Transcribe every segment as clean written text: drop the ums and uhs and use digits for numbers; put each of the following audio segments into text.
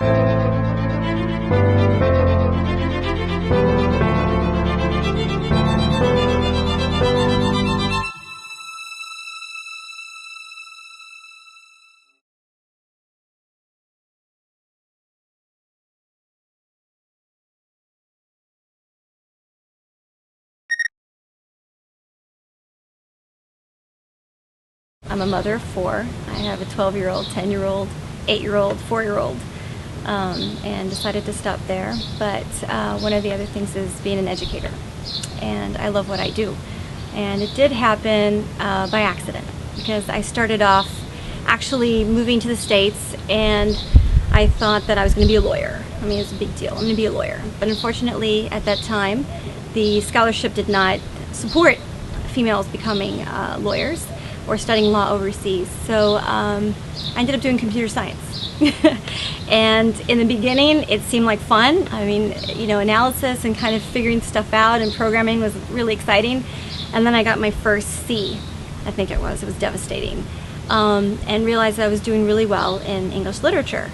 I'm a mother of 4. I have a 12-year-old, 10-year-old, 8-year-old, 4-year-old, and decided to stop there. But one of the other things is being an educator, and I love what I do. And it did happen by accident, because I started off actually moving to the States, and I thought that I was going to be a lawyer. I mean, it's a big deal. I'm going to be a lawyer. But unfortunately, at that time, the scholarship did not support females becoming lawyers or studying law overseas. So I ended up doing computer science. And in the beginning, it seemed like fun. I mean, you know, analysis and kind of figuring stuff out and programming was really exciting. And then I got my first C, I think it was. It was devastating. And realized I was doing really well in English literature.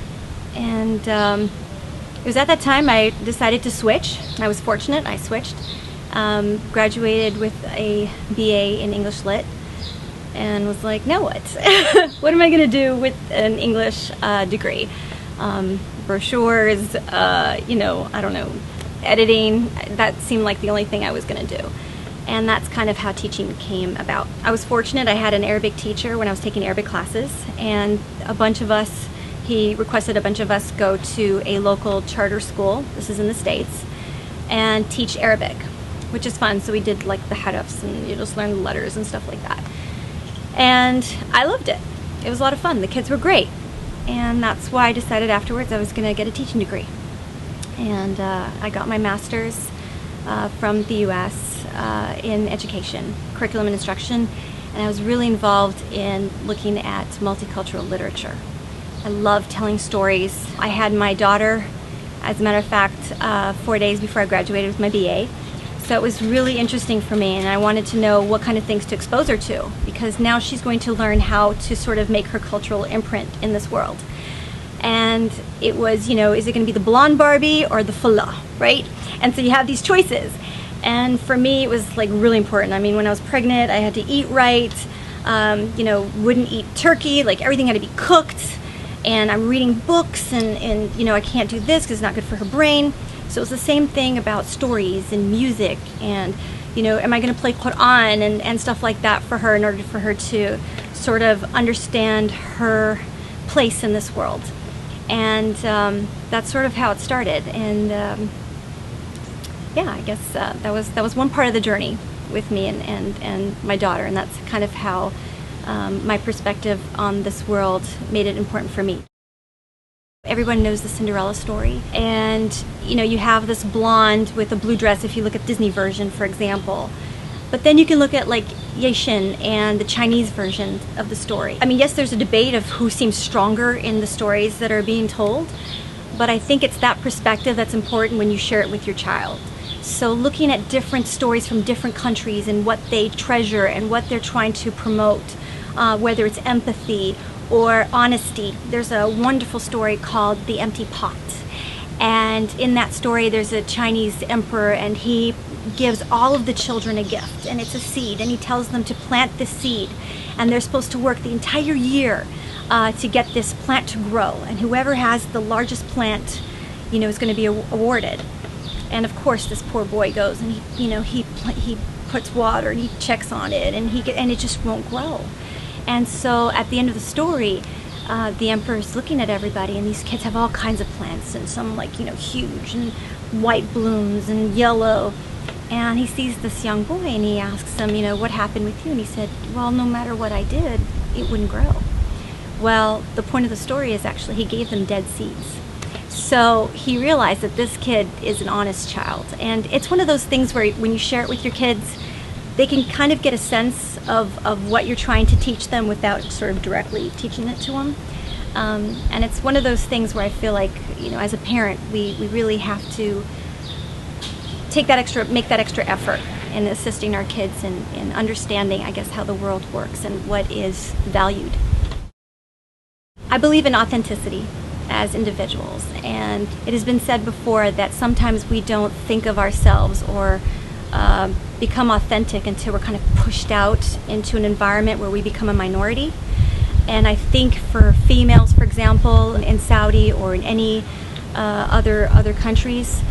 And it was at that time I decided to switch. I was fortunate, I switched. Graduated with a BA in English Lit, and was like, now what? What am I going to do with an English degree? Brochures, you know, I don't know, editing, that seemed like the only thing I was going to do. And that's kind of how teaching came about. I was fortunate, I had an Arabic teacher when I was taking Arabic classes, and a bunch of us, he requested a bunch of us go to a local charter school, this is in the States, and teach Arabic, which is fun. So we did like the harufs, and you just learn the letters and stuff like that. And I loved it. It was a lot of fun. The kids were great. And that's why I decided afterwards I was going to get a teaching degree. And I got my master's from the U.S. In education, curriculum and instruction. And I was really involved in looking at multicultural literature. I love telling stories. I had my daughter, as a matter of fact, 4 days before I graduated with my BA. So it was really interesting for me, and I wanted to know what kind of things to expose her to, because now she's going to learn how to sort of make her cultural imprint in this world. And it was, you know, is it going to be the blonde Barbie or the Fallah, right? And so you have these choices. And for me, it was like really important. I mean, when I was pregnant, I had to eat right, you know, wouldn't eat turkey, like everything had to be cooked. And I'm reading books, and you know, I can't do this because it's not good for her brain. So it was the same thing about stories and music, and you know, am I going to play Quran and stuff like that for her in order for her to sort of understand her place in this world. And that's sort of how it started. And yeah, I guess that was one part of the journey with me and my daughter, and that's kind of how my perspective on this world made it important for me. Everyone knows the Cinderella story, and you know, you have this blonde with a blue dress if you look at Disney version, for example. But then you can look at like Yexin and the Chinese version of the story. I mean, yes, there's a debate of who seems stronger in the stories that are being told, but I think it's that perspective that's important when you share it with your child. So looking at different stories from different countries and what they treasure and what they're trying to promote, whether it's empathy or honesty. There's a wonderful story called The Empty Pot. And in that story, there's a Chinese emperor, and he gives all of the children a gift, and it's a seed, and he tells them to plant this seed, and they're supposed to work the entire year to get this plant to grow, and whoever has the largest plant, you know, is going to be awarded. And of course, this poor boy goes, and he puts water, and he checks on it, and it just won't grow. And so at the end of the story, the emperor's looking at everybody, and these kids have all kinds of plants, and some like, you know, huge and white blooms and yellow. And he sees this young boy, and he asks him, you know, what happened with you? And he said, well, no matter what I did, it wouldn't grow. Well, the point of the story is actually he gave them dead seeds. So he realized that this kid is an honest child. And it's one of those things where when you share it with your kids, they can kind of get a sense of what you're trying to teach them without sort of directly teaching it to them. And it's one of those things where I feel like, you know, as a parent, we really have to make that extra effort in assisting our kids in understanding, I guess, how the world works and what is valued. I believe in authenticity. as individuals. And it has been said before that sometimes we don't think of ourselves or become authentic until we're kind of pushed out into an environment where we become a minority. And I think for females, for example, in Saudi or in any other countries,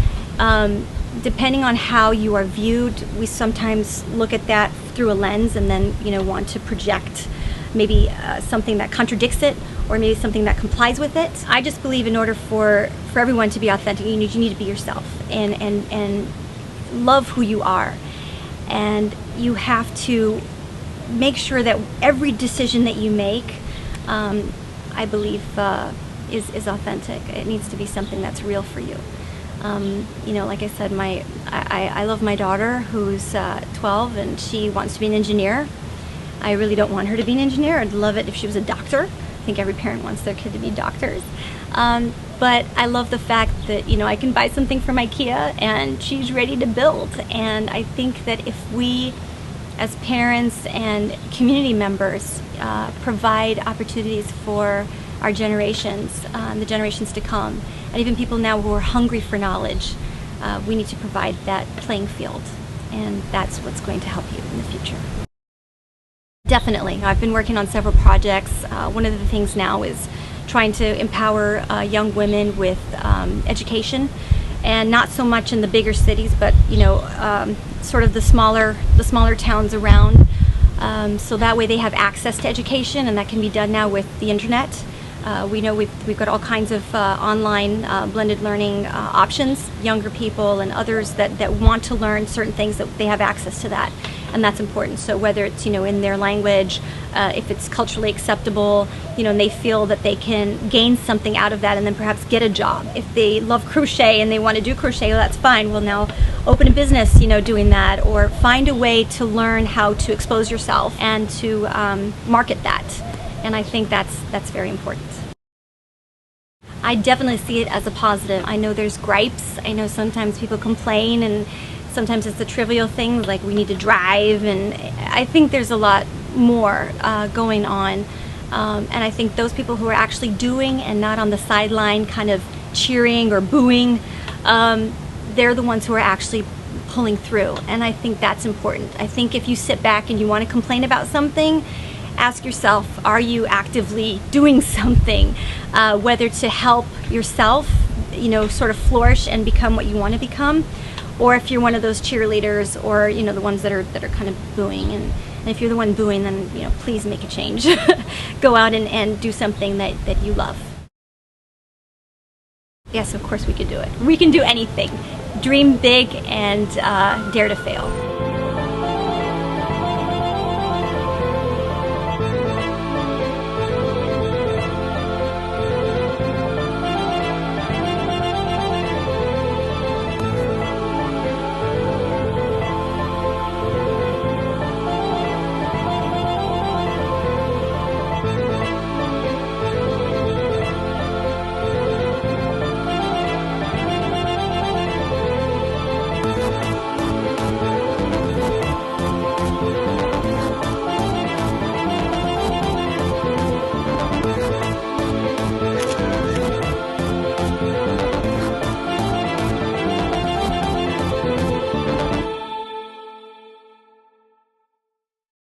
depending on how you are viewed, we sometimes look at that through a lens and then, want to project maybe something that contradicts it or maybe something that complies with it. I just believe in order for everyone to be authentic, you need to be yourself and love who you are. And you have to make sure that every decision that you make, I believe, is authentic. It needs to be something that's real for you. Like I said, I love my daughter who's 12 and she wants to be an engineer. I really don't want her to be an engineer. I'd love it if she was a doctor. I think every parent wants their kid to be doctors. But I love the fact that, I can buy something from IKEA and she's ready to build. And I think that if we, as parents and community members, provide opportunities for our generations, the generations to come, and even people now who are hungry for knowledge, we need to provide that playing field. And that's what's going to help you in the future. Definitely. I've been working on several projects. One of the things now is trying to empower young women with education, and not so much in the bigger cities, but sort of the smaller towns around. So that way they have access to education, and that can be done now with the internet. We know we've got all kinds of online blended learning options, younger people and others that want to learn certain things, that they have access to that, and that's important. So whether it's in their language, if it's culturally acceptable, and they feel that they can gain something out of that and then perhaps get a job. If they love crochet and they want to do crochet, well, that's fine. Well, now open a business, doing that, or find a way to learn how to expose yourself and to market that. And I think that's very important. I definitely see it as a positive. I know there's gripes. I know sometimes people complain, and sometimes it's the trivial things like we need to drive, and I think there's a lot more going on. And I think those people who are actually doing and not on the sideline kind of cheering or booing, they're the ones who are actually pulling through. And I think that's important. I think if you sit back and you want to complain about something, ask yourself, are you actively doing something, whether to help yourself, sort of flourish and become what you want to become, or if you're one of those cheerleaders or, the ones that are kind of booing. And if you're the one booing, then, please make a change. Go out and do something that you love. Yes, of course we can do it. We can do anything. Dream big and dare to fail.